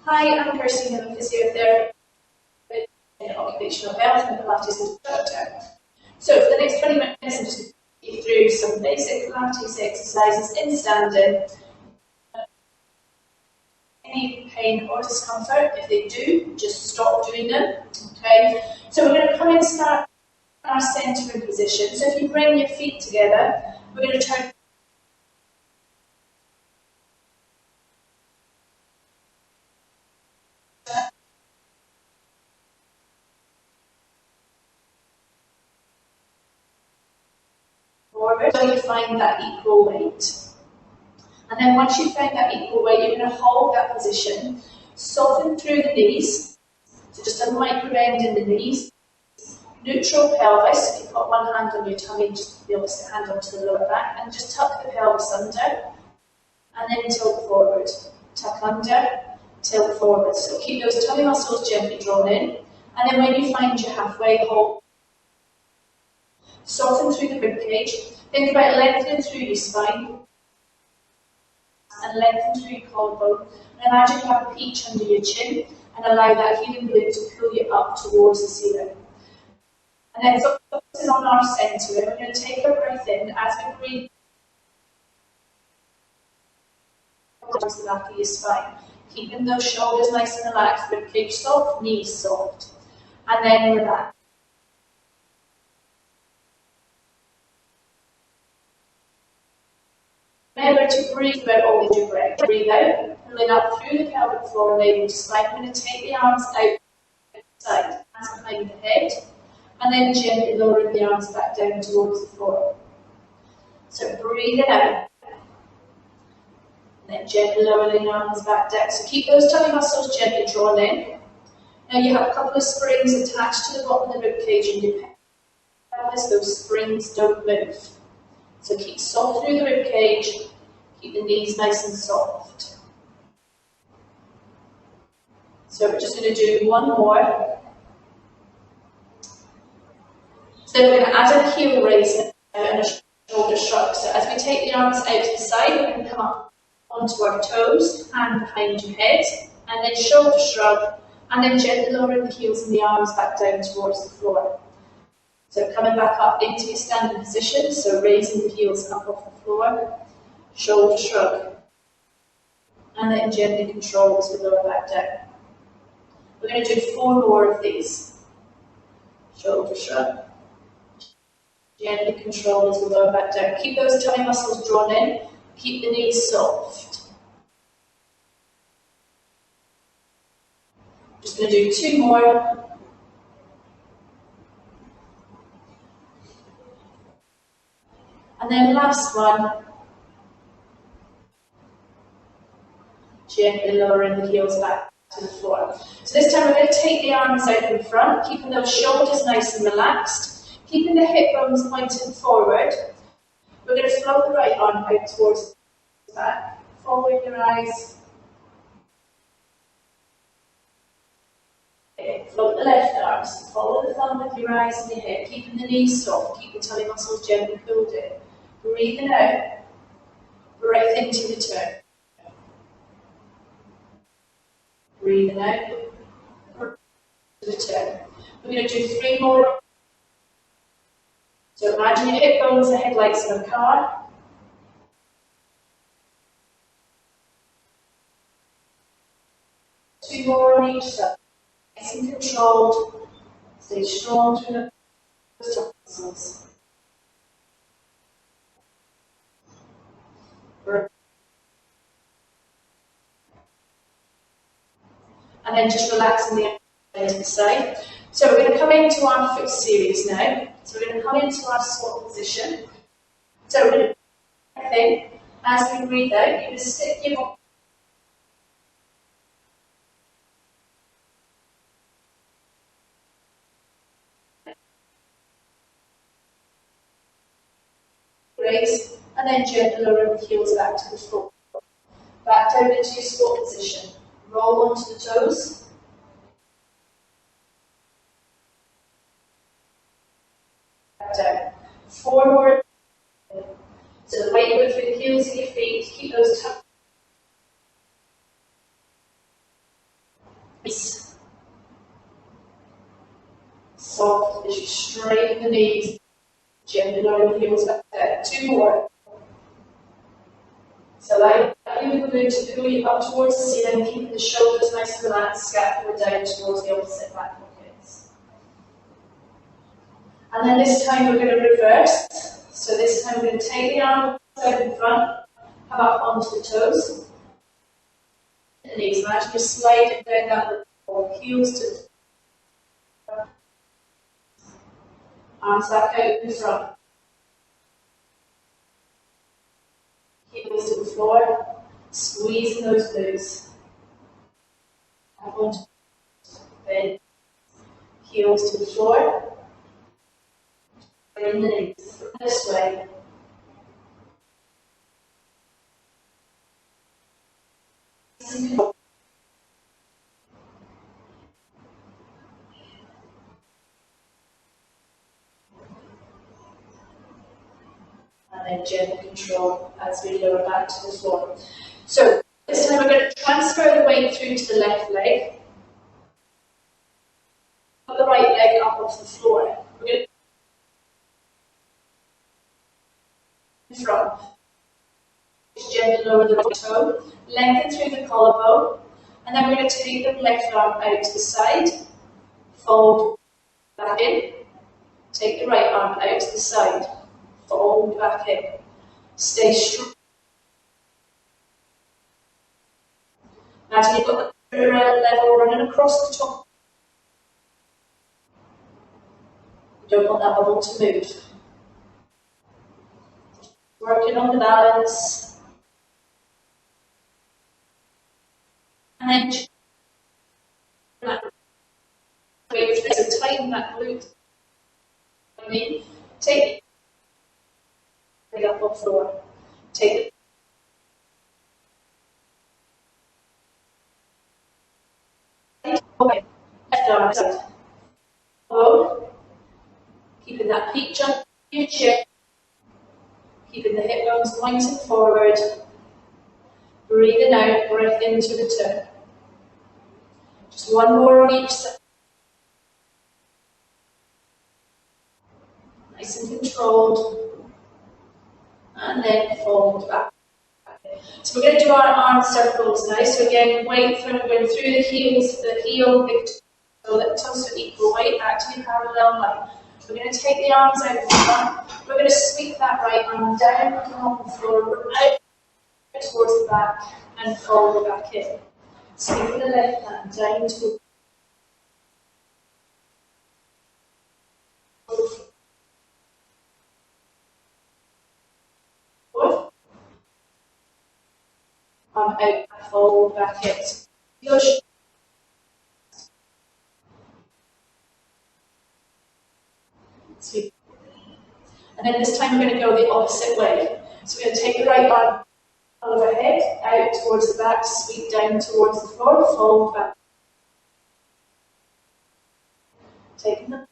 Hi, I'm Kirsty. I'm a physiotherapist in occupational health and Pilates instructor. So for the next 20 minutes, I'm just going to take you through some basic Pilates exercises in standing. Any pain or discomfort, if they do, just stop doing them. Okay. So we're going to come and start our centering position. So if you bring your feet together, we're going to turn forward until you find that equal weight. And then once you find that equal weight, you're going to hold that position, soften through the knees, so just a micro bend in the knees, neutral pelvis. If you've got one hand on your tummy, just the opposite hand onto the lower back, and just tuck the pelvis under, and then tilt forward. Tuck under, tilt forward. So keep those tummy muscles gently drawn in, and then when you find your halfway, hold. Soften through the rib cage. Think about lengthening through your spine, and lengthen through your collarbone. And imagine you have a peach under your chin, and allow that healing balloon to pull you up towards the ceiling. And then focusing on our centre, we're going to take a breath in as we breathe towards the back of your spine, keeping those shoulders nice and relaxed, rib cage soft, knees soft, and then relax. Remember to breathe throughout all of your breath. Breathe out, pulling up through the pelvic floor, navel to spine. I'm going to take the arms outside, hands behind the head, and then gently lowering the arms back down towards the floor. So breathing out, and then gently lowering the arms back down. So keep those tummy muscles gently drawn in. Now you have a couple of springs attached to the bottom of the rib cage in your pelvis. Those springs don't move. So keep soft through the rib cage, keep the knees nice and soft. So we're just going to do one more. So then we're going to add a heel raise and a shoulder shrug. So as we take the arms out to the side, we're going to come up onto our toes, hand behind your head, and then shoulder shrug, and then gently lowering the heels and the arms back down towards the floor. So coming back up into your standing position, so raising the heels up off the floor, shoulder shrug, and then gently control as we lower back down. We're going to do 4 more of these. Shoulder shrug, gently control as we lower back down. Keep those tummy muscles drawn in, keep the knees soft. Just going to do 2 more. And then last one, gently lowering the heels back to the floor. So this time we're going to take the arms out in front, keeping those shoulders nice and relaxed, keeping the hip bones pointed forward. We're going to float the right arm out towards the back, following your eyes. Float the left arm, so follow the thumb with your eyes and your head, keeping the knees soft, keep the tummy muscles gently pulled in. Breathing out, breath into the turn. Breathing out, breath into the turn. We're going to do 3 more. So imagine your hip bones are headlights of a car. Two more on each side. Nice and controlled. Stay strong through the muscles. And then just relaxing the arms to the side. So we're going to come into our foot series now. So we're going to come into our squat position. So we're going to breathe in. As we breathe out, you're going to stick your body. Raise, and then gently lower the heels back to the floor. Back down into your squat position. Roll onto the toes. Back down. 4 more. So the weight goes through the heels of your feet. Keep those toes. Soft as you straighten the knees, gently lower the heels back there. 2 more. So like you going to pull you up towards the ceiling, keeping the shoulders nice and relaxed, scapula down towards the opposite back pockets. And then this time we're going to reverse. So this time we're going to take the arms out in front, come up onto the toes. The knees. Imagine you're sliding down that wall, heels to the front. Arms back out in front. Heels to the floor. Squeezing those glutes. Up onto the bed. Heels to the floor. Bring the knees this way. And then gentle control as we lower back to the floor. So this time we're going to transfer the weight through to the left leg. Put the right leg up off the floor. We're going to in front. Just gently lower the right toe. Lengthen through the collarbone. And then we're going to take the left arm out to the side. Fold back in. Take the right arm out to the side. Fold back in. Stay strong. Imagine you've got the level running across the top. You don't want that bubble to move. Working on the balance. And then so tighten that glute. Take it up off the floor. Take it. Okay. Left arm out. Forward. Keeping that peak jump in your chin. Keeping the hip bones pointing forward. Breathing out, breath into return. Just one more on each side. Nice and controlled. And then fold back. So we're going to do our arm circles now. So again, weight going through the heels, the heel, big toe, let the toes to equal weight, back to your parallel line. We're going to take the arms out in front. We're going to sweep that right arm down, come off the floor, out towards the back, and fold back in. Sweep the left hand down to forward. Arm out, fold back in. Sweep. And then this time we're going to go the opposite way. So we're going to take the right arm overhead, out towards the back, sweep down towards the floor, fold back. Taking the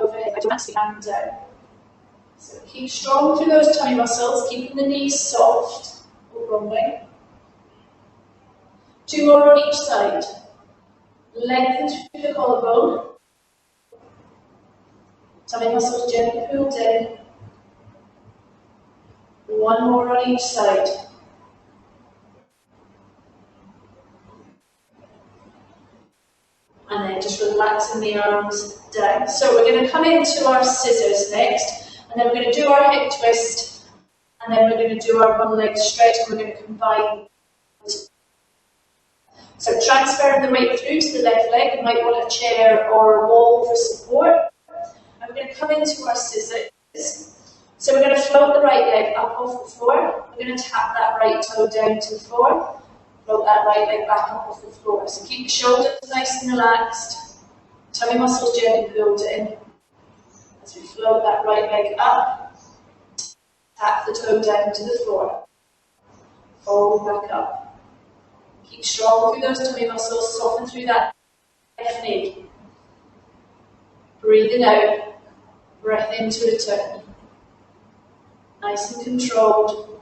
overhead, and down. So keep strong through those tummy muscles, keeping the knees soft, over one way. 2 more on each side. Lengthen through the collarbone. Tummy muscles gently pulled in. 1 more on each side. And then just relaxing the arms down. So we're going to come into our scissors next, and then we're going to do our hip twist, and then we're going to do our one leg stretch, and we're going to combine. So transferring the weight through to the left leg, you might want a chair or a wall for support. And we're going to come into our scissors. So we're going to float the right leg up off the floor. We're going to tap that right toe down to the floor. Float that right leg back up off the floor. So keep the shoulders nice and relaxed. Tummy muscles gently pulled in. As we float that right leg up, tap the toe down to the floor. Fold back up. Keep strong through those tummy muscles, soften through that left knee. Breathing out, breath into return. Nice and controlled.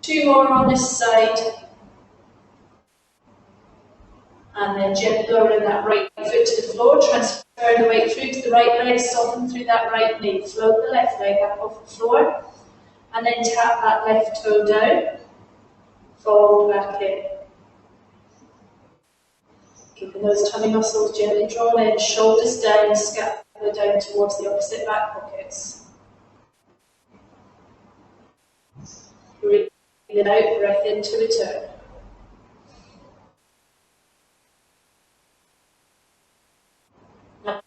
2 more on this side. And then gently lowering that right foot to the floor, transfer the weight through to the right leg, soften through that right knee, float the left leg up off the floor, and then tap that left toe down, fold back in. Keeping those tummy muscles gently drawn in, shoulders down, scapula down towards the opposite back pockets. Breathe out, breath in to return. And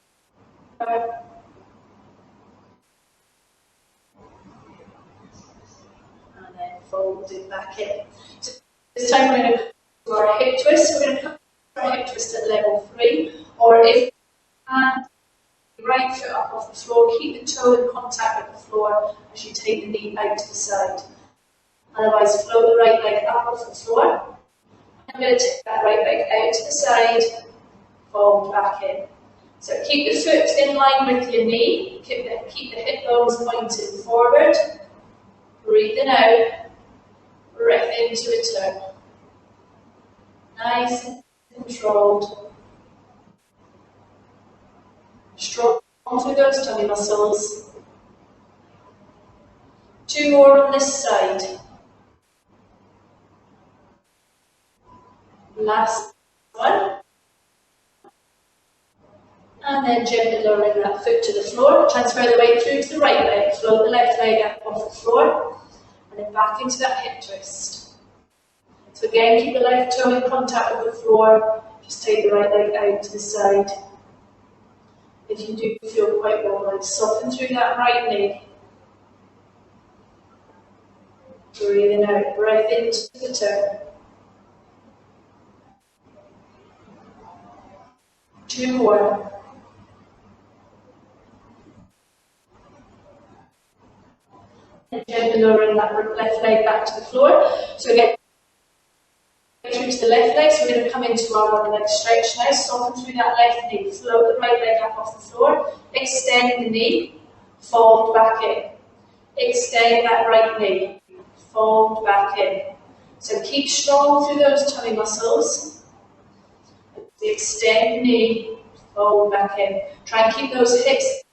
then fold it back in. So this time we're going to do our hip twist. We're going to come to our hip twist at level 3, or if right foot up off the floor, keep the toe in contact with the floor as you take the knee out to the side. Otherwise, float the right leg up off the floor. I'm going to take that right leg out to the side, fold back in. So keep the foot in line with your knee, keep the hip bones pointed forward, breathing out, breath in to return. Nice and controlled. Strong through those tummy muscles. 2 more on this side. Last one. And then gently lowering that foot to the floor. Transfer the weight through to the right leg. Float the left leg up off the floor. And then back into that hip twist. So again, keep the left toe in contact with the floor. Just take the right leg out to the side. If you do feel quite well, soften through that right knee. Breathing out, breath into the turn. 2 more. And gently lowering that left leg back to the floor. So again, through to the left leg, so we're going to come into our one leg stretch now. Soften through that left knee. Float the right leg up off the floor. Extend the knee. Fold back in. Extend that right knee. Fold back in. So keep strong through those tummy muscles. Extend the knee. Fold back in. Try and keep those hips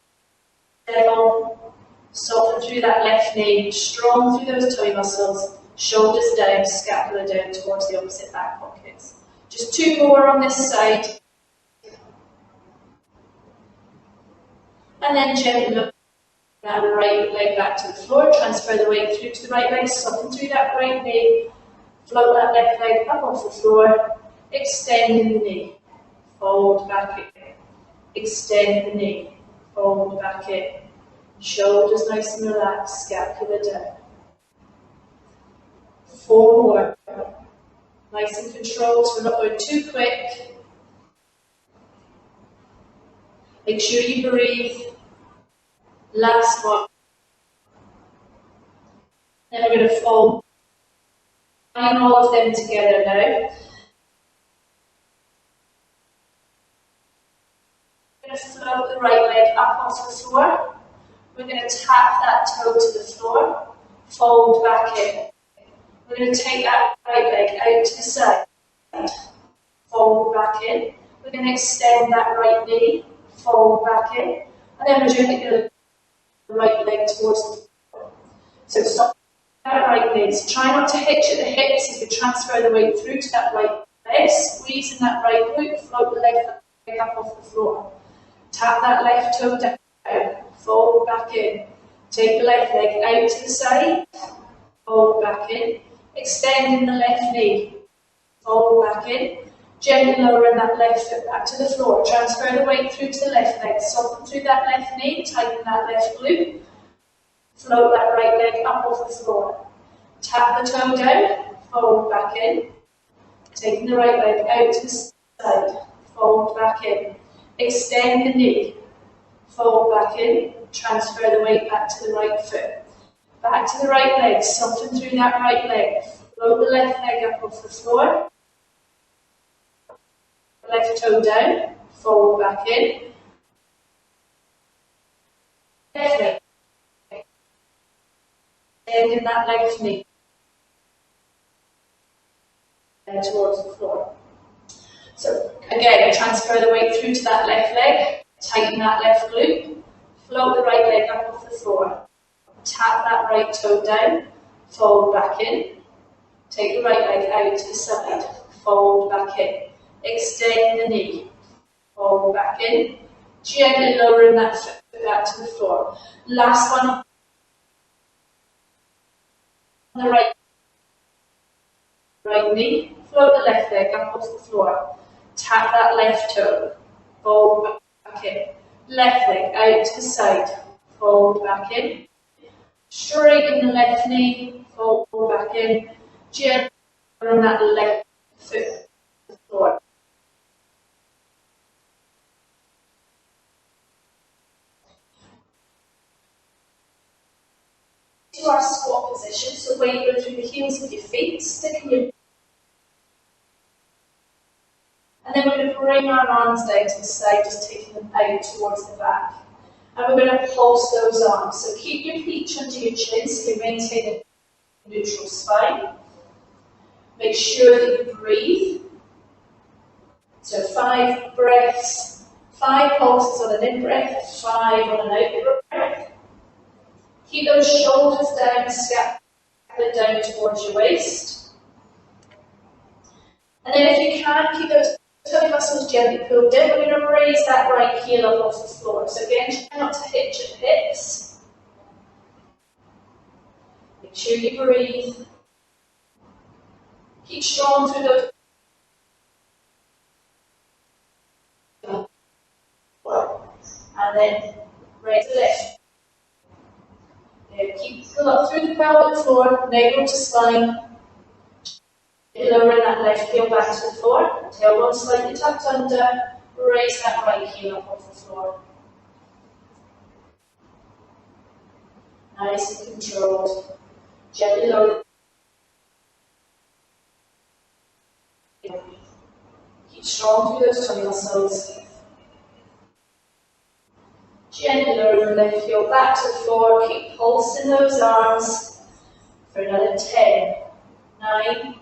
level. Soften through that left knee. Strong through those tummy muscles. Shoulders down, scapula down towards the opposite back pockets. Just 2 more on this side. And then gently look that right leg back to the floor. Transfer the weight through to the right leg. Soften through that right knee. Float that left leg up off the floor. Extend the knee. Fold back in. Extend the knee. Fold back in. Shoulders nice and relaxed. Scapula down. 4 more. Nice and controlled, so we're not going too quick. Make sure you breathe. Last one. Then we're going to fold all of them together now. We're going to float the right leg up off the floor. We're going to tap that toe to the floor. Fold back in. We're going to take that right leg out to the side, fold back in. We're going to extend that right knee, fold back in, and then we're going to go the right leg towards the floor. So stop that right leg. So try not to hitch at the hips as we transfer the weight through to that right leg, squeeze in that right glute, float the leg up off the floor. Tap that left toe down, fold back in. Take the left leg out to the side, fold back in. Extending the left knee, fold back in, gently lowering that left foot back to the floor. Transfer the weight through to the left leg, soften through that left knee, tighten that left glute, float that right leg up off the floor. Tap the toe down, fold back in, taking the right leg out to the side, fold back in, extend the knee, fold back in, transfer the weight back to the right foot. Back to the right leg, soften through that right leg. Float the left leg up off the floor. Left toe down, fold back in. Left leg. Extending that left knee towards the floor. So again, transfer the weight through to that left leg, tighten that left glute, float the right leg up off the floor, tap that right toe down, fold back in, take the right leg out to the side, fold back in, extend the knee, fold back in, gently lowering that foot back to the floor. Last one on the right knee, float the left leg up off the floor, tap that left toe, fold back in, left leg out to the side, fold back in, straighten the left knee, fold back in, gently on that left foot to the floor. To our squat position, so weight goes through the heels of your feet, sticking your, and then we're going to bring our arms down to the side, just taking them out towards the back. And we're going to pulse those arms. So keep your feet under your chin so you maintain a neutral spine. Make sure that you breathe. So 5 breaths, 5 pulses on an in-breath, 5 on an out-breath. Keep those shoulders down, scapula down towards your waist. And then if you can, keep those tummy muscles gently pulled in. We're going to raise that right heel up off the floor. So again, try not to hitch at the hips. Make sure you breathe. Keep strong through those. And then raise the left. Keep pull up through the pelvic floor, navel to spine. Lowering that left heel back to the floor, tailbone slightly tucked under, raise that right heel up off the floor. Nice and controlled. Gently lower. Keep strong through those tummy muscles. Gently lower the left heel back to the floor, keep pulsing those arms for another 10, 9,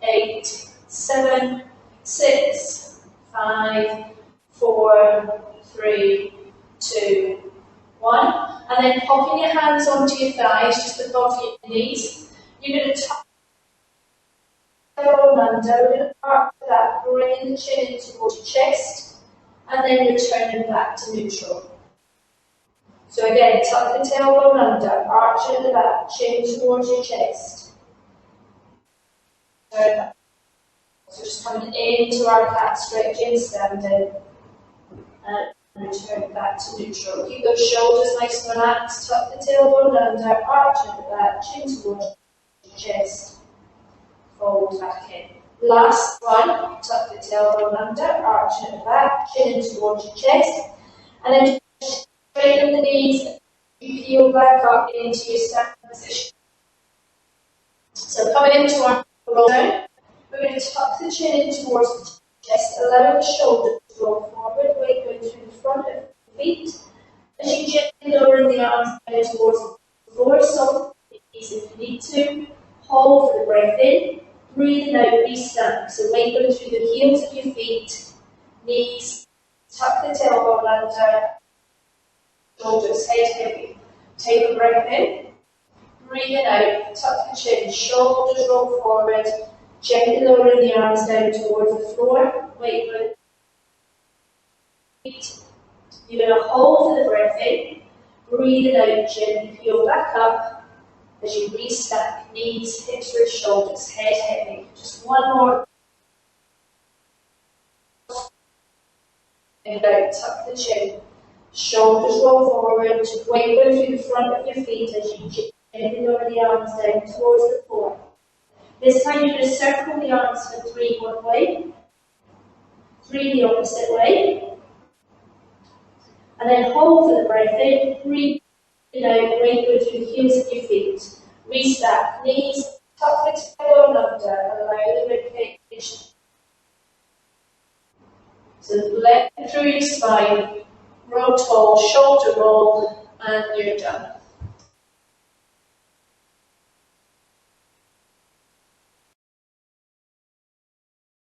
8, 7, 6, 5, 4, 3, 2, 1. And then popping your hands onto your thighs, just above your knees. You're going to tuck the elbow under, we're going to arc that, bringing the chin in towards your chest, and then returning back to neutral. So again, tuck the tailbone under, arch at the back, chin towards your chest. Turn back. So just coming into our cat stretch in, standing, and return back to neutral. Keep those shoulders nice and relaxed, tuck the tailbone under, arch at the back, chin towards your chest, fold back in. Last one, tuck the tailbone under, arch at the back, chin towards your chest, and then straighten the knees, you peel back up into your standing position. So coming into our roll down, we're going to tuck the chin in towards the chest, allowing the shoulders to roll forward, weight going through the front of the feet. As you gently lower the arms down towards the floor, soft the knees if you need to. Hold for the breath in, breathing out, re-stack. So weight going through the heels of your feet, knees, tuck the tailbone under, shoulders, head heavy. Take a breath in, breathing out, tuck the chin, shoulders roll forward, gently lowering the arms down towards the floor, weight with feet. You're going to hold for the breath in, breathing out, gently peel back up as you restack, knees, hips, wrists, shoulders, head heavy. Just one more. And out, tuck the chin. Shoulders roll forward, weight go through the front of your feet as you gently lower the arms down towards the floor. This time you're going to circle the arms for 3 one way, 3 the opposite way, and then hold for the breath in, breathe out, weight go through the heels of your feet. Restack, knees, tuck the tailbone under, allow the ribcage. So lengthen through your spine. Roll tall, shoulder roll, and you're done.